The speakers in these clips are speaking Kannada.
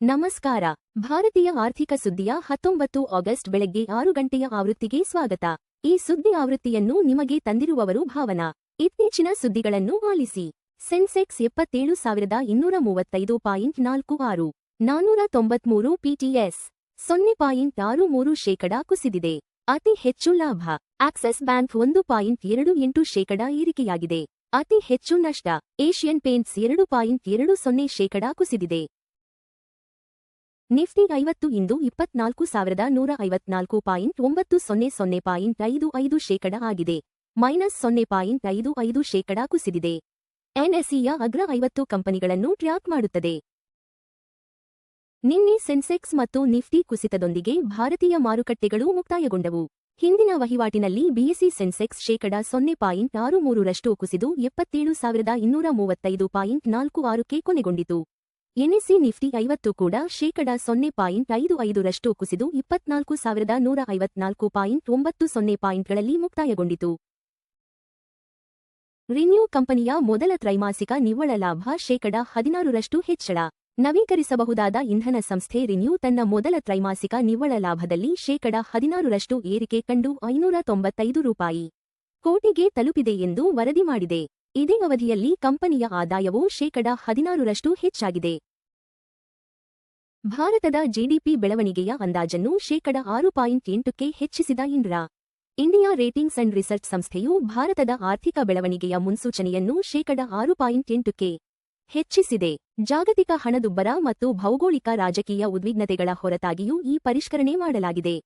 ನಮಸ್ಕಾರ. ಭಾರತೀಯ ಆರ್ಥಿಕ ಸುದ್ದಿಯ 19 ಆಗಸ್ಟ್ ಬೆಳಗ್ಗೆ 6 ಗಂಟೆಯ ಆವೃತ್ತಿಗೆ ಸ್ವಾಗತ. ಈ ಸುದ್ದಿ ಆವೃತ್ತಿಯನ್ನು ನಿಮಗೆ ತಂದಿರುವವರು ಭಾವನಾ. ಇತ್ತೀಚಿನ ಸುದ್ದಿಗಳನ್ನು ಆಲಿಸಿ. ಸೆನ್ಸೆಕ್ಸ್ 77,235.46, 493 ಪಿಟಿಎಸ್, 0.63% ಕುಸಿದಿದೆ. ಅತಿ ಹೆಚ್ಚು ಲಾಭ. ಆಕ್ಸಿಸ್ ಬ್ಯಾಂಕ್ 1.28% ಏರಿಕೆಯಾಗಿದೆ. ಅತಿ ಹೆಚ್ಚು ನಷ್ಟ. ಏಷ್ಯನ್ ಪೇಂಟ್ಸ್ 2.20% ಕುಸಿದಿದೆ. ನಿಫ್ಟಿ 50 ಇಂದು 24,154.900.55% ಆಗಿದೆ. -0.55% ಕುಸಿದಿದೆ. ಎನ್ಎಸ್ಇಯ ಅಗ್ರ 50 ಕಂಪನಿಗಳನ್ನು ಟ್ರ್ಯಾಕ್ ಮಾಡುತ್ತದೆ. ನಿನ್ನೆ ಸೆನ್ಸೆಕ್ಸ್ ಮತ್ತು ನಿಫ್ಟಿ ಕುಸಿತದೊಂದಿಗೆ ಭಾರತೀಯ ಮಾರುಕಟ್ಟೆಗಳು ಮುಕ್ತಾಯಗೊಂಡವು. ಹಿಂದಿನ ವಹಿವಾಟಿನಲ್ಲಿ ಬಿಎಸ್ಇ ಸೆನ್ಸೆಕ್ಸ್ ,0.63% ಕುಸಿದು 77,235.46ಕ್ಕೆ ಕೊನೆಗೊಂಡಿತು. ಎನ್ಎಸ್ಇ ನಿಫ್ಟಿ 50 ಕೂಡ ,0.55% ಕುಸಿದು 24,154.90 ಪಾಯಿಂಟ್ಗಳಲ್ಲಿ ಮುಕ್ತಾಯಗೊಂಡಿತು. ರಿನ್ಯೂ ಕಂಪನಿಯ ಮೊದಲ ತ್ರೈಮಾಸಿಕ ನಿವ್ವಳ ಲಾಭ ,16% ಹೆಚ್ಚಳ. ನವೀಕರಿಸಬಹುದಾದ ಇಂಧನ ಸಂಸ್ಥೆ ರಿನ್ಯೂ ತನ್ನ ಮೊದಲ ತ್ರೈಮಾಸಿಕ ನಿವ್ವಳ ಲಾಭದಲ್ಲಿ ,16% ಏರಿಕೆ ಕಂಡು ₹595 ಕೋಟಿಗೆ ತಲುಪಿದೆ ಎಂದು ವರದಿ ಮಾಡಿದೆ. ಇದೇ ಅವಧಿಯಲ್ಲಿ ಕಂಪನಿಯ ಆದಾಯವು ,16% ಹೆಚ್ಚಾಗಿದೆ. ಭಾರತದ ಜಿಡಿಪಿ ಬೆಳವಣಿಗೆಯ ಅಂದಾಜನ್ನು ,6.8ಕ್ಕೆ ಹೆಚ್ಚಿಸಿದ ಇಂಡಿಯಾ ರೇಟಿಂಗ್ಸ್ ಅಂಡ್ ರಿಸರ್ಚ್ ಸಂಸ್ಥೆಯು ಭಾರತದ ಆರ್ಥಿಕ ಬೆಳವಣಿಗೆಯ ಮುನ್ಸೂಚನೆಯನ್ನು ,6.8ಕ್ಕೆ ಹೆಚ್ಚಿಸಿದೆ. ಜಾಗತಿಕ ಹಣದುಬ್ಬರ ಮತ್ತು ಭೌಗೋಳಿಕ ರಾಜಕೀಯ ಉದ್ವಿಗ್ನತೆಗಳ ಹೊರತಾಗಿಯೂ ಈ ಪರಿಷ್ಕರಣೆ ಮಾಡಲಾಗಿದೆ.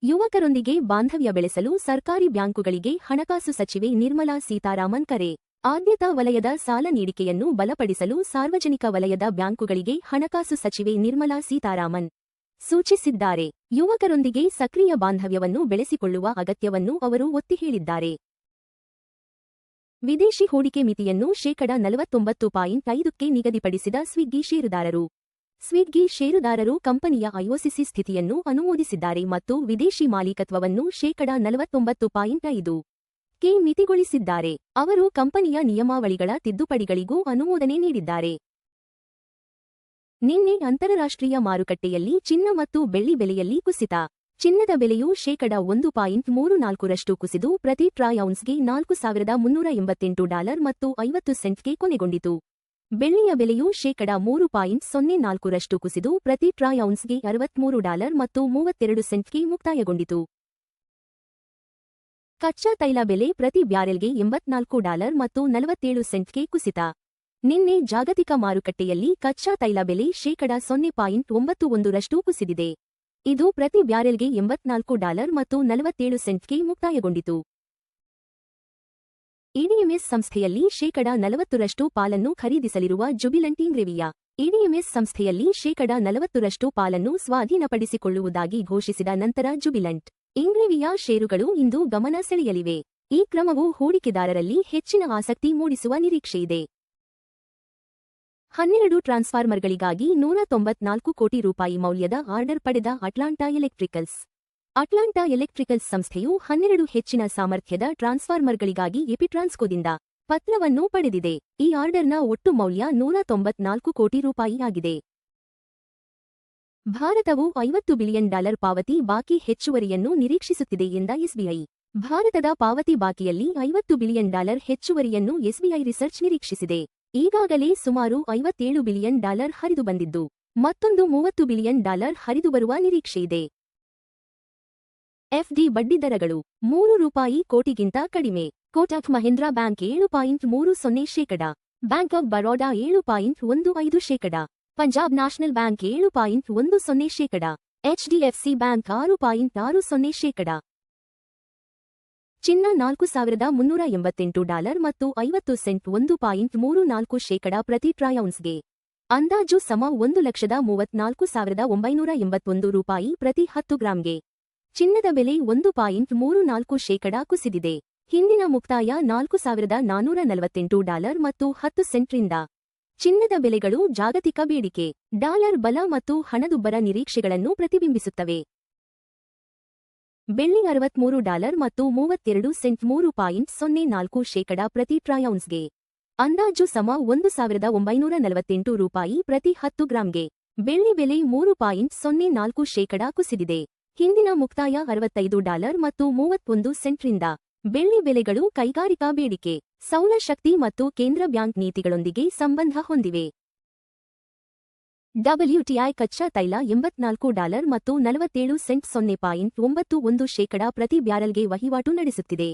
ಯುವಕರೊಂದಿಗೆ ಬಾಂಧವ್ಯ ಬೆಳೆಸಲು ಸರ್ಕಾರಿ ಬ್ಯಾಂಕುಗಳಿಗೆ ಹಣಕಾಸು ಸಚಿವೆ ನಿರ್ಮಲಾ ಸೀತಾರಾಮನ್ ಕರೆ. ಆದ್ಯತಾ ವಲಯದ ಸಾಲ ನೀಡಿಕೆಯನ್ನು ಬಲಪಡಿಸಲು ಸಾರ್ವಜನಿಕ ವಲಯದ ಬ್ಯಾಂಕುಗಳಿಗೆ ಹಣಕಾಸು ಸಚಿವೆ ನಿರ್ಮಲಾ ಸೀತಾರಾಮನ್ ಸೂಚಿಸಿದ್ದಾರೆ. ಯುವಕರೊಂದಿಗೆ ಸಕ್ರಿಯ ಬಾಂಧವ್ಯವನ್ನು ಬೆಳೆಸಿಕೊಳ್ಳುವ ಅಗತ್ಯವನ್ನು ಅವರು ಒತ್ತಿ ಹೇಳಿದ್ದಾರೆ. ವಿದೇಶಿ ಹೂಡಿಕೆ ಮಿತಿಯನ್ನು ,49.5ಕ್ಕೆ ನಿಗದಿಪಡಿಸಿದ ಸ್ವಿಗ್ಗಿ ಷೇರುದಾರರು. ಸ್ವಿಗ್ಗಿ ಷೇರುದಾರರು ಕಂಪನಿಯ ಐಒಸಿಸಿ ಸ್ಥಿತಿಯನ್ನು ಅನುಮೋದಿಸಿದ್ದಾರೆ ಮತ್ತು ವಿದೇಶಿ ಮಾಲೀಕತ್ವವನ್ನು ,49.5ಕ್ಕೆ ಮಿತಿಗೊಳಿಸಿದ್ದಾರೆ. ಅವರು ಕಂಪನಿಯ ನಿಯಮಾವಳಿಗಳ ತಿದ್ದುಪಡಿಗಳಿಗೂ ಅನುಮೋದನೆ ನೀಡಿದ್ದಾರೆ. ನಿನ್ನೆ ಅಂತಾರಾಷ್ಟ್ರೀಯ ಮಾರುಕಟ್ಟೆಯಲ್ಲಿ ಚಿನ್ನ ಮತ್ತು ಬೆಳ್ಳಿ ಬೆಲೆಯಲ್ಲಿ ಕುಸಿತ. ಚಿನ್ನದ ಬೆಲೆಯು ,1.34% ಕುಸಿದು ಪ್ರತಿ ಟ್ರಾಯ್ ಔನ್ಸ್ಗೆ $4,388 ಮತ್ತು 50 ಸೆಂಟ್ಗೆ ಕೊನೆಗೊಂಡಿತು. ಬೆಳ್ಳಿಯ ಬೆಲೆಯು ,3.04% ಕುಸಿದು ಪ್ರತಿ ಟ್ರಾಯ್ ಔನ್ಸ್ಗೆ $63 ಮತ್ತು 32 ಸೆಂಟ್ಗೆ ಮುಕ್ತಾಯಗೊಂಡಿತು. ಕಚ್ಚಾ ತೈಲ ಬೆಲೆ ಪ್ರತಿ ಬ್ಯಾರೆಲ್ಗೆ $84 ಮತ್ತು 47 ಸೆಂಟ್ಗೆ ಕುಸಿತ. ನಿನ್ನೆ ಜಾಗತಿಕ ಮಾರುಕಟ್ಟೆಯಲ್ಲಿ ಕಚ್ಚಾ ತೈಲ ಬೆಲೆ ,0.91% ಕುಸಿದಿದೆ. ಇದು ಪ್ರತಿ ಬ್ಯಾರೆಲ್ಗೆ $84 ಮತ್ತು 47 ಸೆಂಟ್ಗೆ ಮುಕ್ತಾಯಗೊಂಡಿತು. ಇಡಿಎಂಎಸ್ ಸಂಸ್ಥೆಯಲ್ಲಿ ,40% ಪಾಲನ್ನು ಖರೀದಿಸಲಿರುವ ಜುಬಿಲೆಂಟ್ ಇಂಗ್ರೆವಿಯಾ. ಇಡಿಎಂಎಸ್ ಸಂಸ್ಥೆಯಲ್ಲಿ ,40% ಪಾಲನ್ನು ಸ್ವಾಧೀನಪಡಿಸಿಕೊಳ್ಳುವುದಾಗಿ ಘೋಷಿಸಿದ ನಂತರ ಜುಬಿಲೆಂಟ್ ಇಂಗ್ರೆವಿಯಾ ಷೇರುಗಳು ಇಂದು ಗಮನ ಸೆಳೆಯಲಿವೆ. ಈ ಕ್ರಮವು ಹೂಡಿಕೆದಾರರಲ್ಲಿ ಹೆಚ್ಚಿನ ಆಸಕ್ತಿ ಮೂಡಿಸುವ ನಿರೀಕ್ಷೆಯಿದೆ. 12 ಟ್ರಾನ್ಸ್ಫಾರ್ಮರ್ಗಳಿಗಾಗಿ ₹194 ಕೋಟಿ ಮೌಲ್ಯದ ಆರ್ಡರ್ ಪಡೆದ ಅಟ್ಲಾಂಟಾ ಎಲೆಕ್ಟ್ರಿಕಲ್ಸ್. ಅಟ್ಲಾಂಟಾ ಎಲೆಕ್ಟ್ರಿಕಲ್ಸ್ ಸಂಸ್ಥೆಯು 12 ಹೆಚ್ಚಿನ ಸಾಮರ್ಥ್ಯದ ಟ್ರಾನ್ಸ್ಫಾರ್ಮರ್ಗಳಿಗಾಗಿ ಎಪಿಟ್ರಾನ್ಸ್ಕೋದಿಂದ ಪತ್ರವನ್ನು ಪಡೆದಿದೆ. ಈ ಆರ್ಡರ್ನ ಒಟ್ಟು ಮೌಲ್ಯ ₹194 ಕೋಟಿ ಆಗಿದೆ. ಭಾರತವು $50 ಬಿಲಿಯನ್ ಪಾವತಿ ಬಾಕಿ ಹೆಚ್ಚುವರಿಯನ್ನು ನಿರೀಕ್ಷಿಸುತ್ತಿದೆ ಎಂದ ಎಸ್ಬಿಐ. ಭಾರತದ ಪಾವತಿ ಬಾಕಿಯಲ್ಲಿ $50 ಬಿಲಿಯನ್ ಹೆಚ್ಚುವರಿಯನ್ನು ಎಸ್ಬಿಐ ರಿಸರ್ಚ್ ನಿರೀಕ್ಷಿಸಿದೆ. ಈಗಾಗಲೇ ಸುಮಾರು $57 ಬಿಲಿಯನ್ ಹರಿದು ಬಂದಿದ್ದು, ಮತ್ತೊಂದು $30 ಬಿಲಿಯನ್ ಹರಿದು ಬರುವ ನಿರೀಕ್ಷೆಯಿದೆ. ಎಫ್ಡಿ ಬಡ್ಡಿದರಗಳು ₹3 ಕೋಟಿಗಿಂತ ಕಡಿಮೆ. Kotak Mahindra bank 7.30%, bank of Baroda 7.15%, Punjab national bank 7.10%, HDFC bank 6.60%. ಚಿನ್ನ $4,388 ಮತ್ತು 50 ಸೆಂಟ್ 1.34% ಪ್ರತಿ ಟ್ರಾಯ್ ಔನ್ಸ್ಗೆ. ಅಂದಾಜು ಸಮ $1,34,981 ಪ್ರತಿ 10 ಗ್ರಾಂಗೆ. ಚಿನ್ನದ ಬೆಲೆ 1.34% ಕುಸಿದಿದೆ. ಹಿಂದಿನ ಮುಕ್ತಾಯ $4,448 ಮತ್ತು 10 ಸೆಂಟ್ರಿಂದ. ಚಿನ್ನದ ಬೆಲೆಗಳು ಜಾಗತಿಕ ಬೇಡಿಕೆ, ಡಾಲರ್ ಬಲ ಮತ್ತು ಹಣದುಬ್ಬರ ನಿರೀಕ್ಷೆಗಳನ್ನು ಪ್ರತಿಬಿಂಬಿಸುತ್ತವೆ. ಬೆಳ್ಳಿ $63 ಮತ್ತು 32 ಸೆಂಟ್ 3.04% ಪ್ರತಿ ಟ್ರಾಯ್ ಔನ್ಸ್ಗೆ. ಅಂದಾಜು ಸಮ 1948 ರೂಪಾಯಿ ಪ್ರತಿ 10 ಗ್ರಾಂಗೆ. ಬೆಳ್ಳಿ ಬೆಲೆ 3.04% ಕುಸಿದಿದೆ. ಹಿಂದಿನ ಮುಕ್ತಾಯ $65 ಮತ್ತು 31 ಸೆಂಟ್ರಿಂದ. ಬೆಳ್ಳಿ ಬೆಲೆಗಳು ಕೈಗಾರಿಕಾ ಬೇಡಿಕೆ, ಸೌರಶಕ್ತಿ ಮತ್ತು ಕೇಂದ್ರ ಬ್ಯಾಂಕ್ ನೀತಿಗಳೊಂದಿಗೆ ಸಂಬಂಧ ಹೊಂದಿವೆ. WTI ಕಚ್ಚಾ ತೈಲ $84 ಮತ್ತು 47 ಸೆಂಟ್ 0.91% ಪ್ರತಿ ಬ್ಯಾರೆಲ್ಗೆ ವಹಿವಾಟು ನಡೆಸುತ್ತಿದೆ.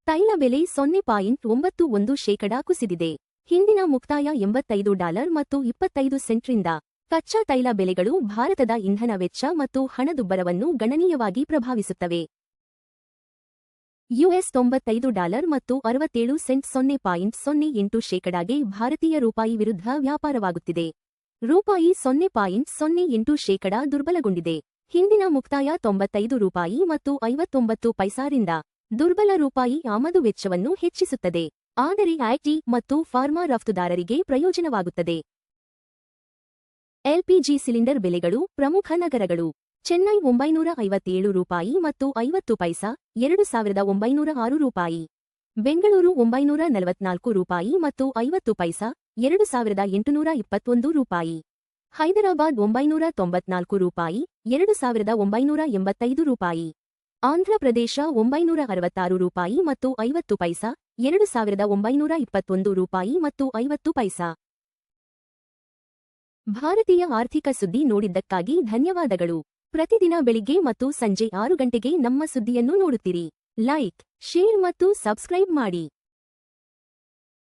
ತೈಲ ಬೆಲೆ 0.91% ಕುಸಿದಿದೆ. ಹಿಂದಿನ ಮುಕ್ತಾಯ $85 ಮತ್ತು 25 ಸೆಂಟ್ರಿಂದ. ಕಚ್ಚಾ ತೈಲ ಬೆಲೆಗಳು ಭಾರತದ ಇಂಧನ ವೆಚ್ಚ ಮತ್ತು ಹಣದುಬ್ಬರವನ್ನು ಗಣನೀಯವಾಗಿ ಪ್ರಭಾವಿಸುತ್ತವೆ. US $95 ಮತ್ತು 67 ಸೆಂಟ್ 0.08%ಗೆ ಭಾರತೀಯ ರೂಪಾಯಿ ವಿರುದ್ಧ ವ್ಯಾಪಾರವಾಗುತ್ತಿದೆ. ರೂಪಾಯಿ 0.08% ದುರ್ಬಲಗೊಂಡಿದೆ. ಹಿಂದಿನ ಮುಕ್ತಾಯ $95 ಮತ್ತು 59 ಪೈಸಾರಿಂದ. ದುರ್ಬಲ ರೂಪಾಯಿ ಆಮದು ವೆಚ್ಚವನ್ನು ಹೆಚ್ಚಿಸುತ್ತದೆ, ಆದರೆ ಐಟಿ ಮತ್ತು ಫಾರ್ಮಾ ರಫ್ತುದಾರರಿಗೆ ಪ್ರಯೋಜನವಾಗುತ್ತದೆ. ಎಲ್ಪಿಜಿ ಸಿಲಿಂಡರ್ ಬೆಲೆಗಳು ಪ್ರಮುಖ ನಗರಗಳು. ಚೆನ್ನೈ $957 ಮತ್ತು 50 ಪೈಸಾ, 2906 ರೂಪಾಯಿ. ಬೆಂಗಳೂರು $944 ಮತ್ತು 50 ಪೈಸಾ, 2821 ರೂಪಾಯಿ. ಹೈದರಾಬಾದ್ $994 ರೂಪಾಯಿ, 2985 ರೂಪಾಯಿ. ಆಂಧ್ರಪ್ರದೇಶ $966 ರೂಪಾಯಿ ಮತ್ತು 50 ಪೈಸಾ, 2921 ರೂಪಾಯಿ ಮತ್ತು 50 ಪೈಸಾ. ಭಾರತೀಯ ಆರ್ಥಿಕ ಸುದ್ದಿ ನೋಡಿದ್ದಕ್ಕಾಗಿ ಧನ್ಯವಾದಗಳು. ಪ್ರತಿದಿನ ಬೆಳಿಗ್ಗೆ ಮತ್ತು ಸಂಜೆ 6 ಗಂಟೆಗೆ ನಮ್ಮ ಸುದ್ದಿಯನ್ನು ನೋಡುತ್ತೀರಿ. ಲೈಕ್, ಶೇರ್ ಮತ್ತು ಸಬ್ಸ್ಕ್ರೈಬ್ ಮಾಡಿ.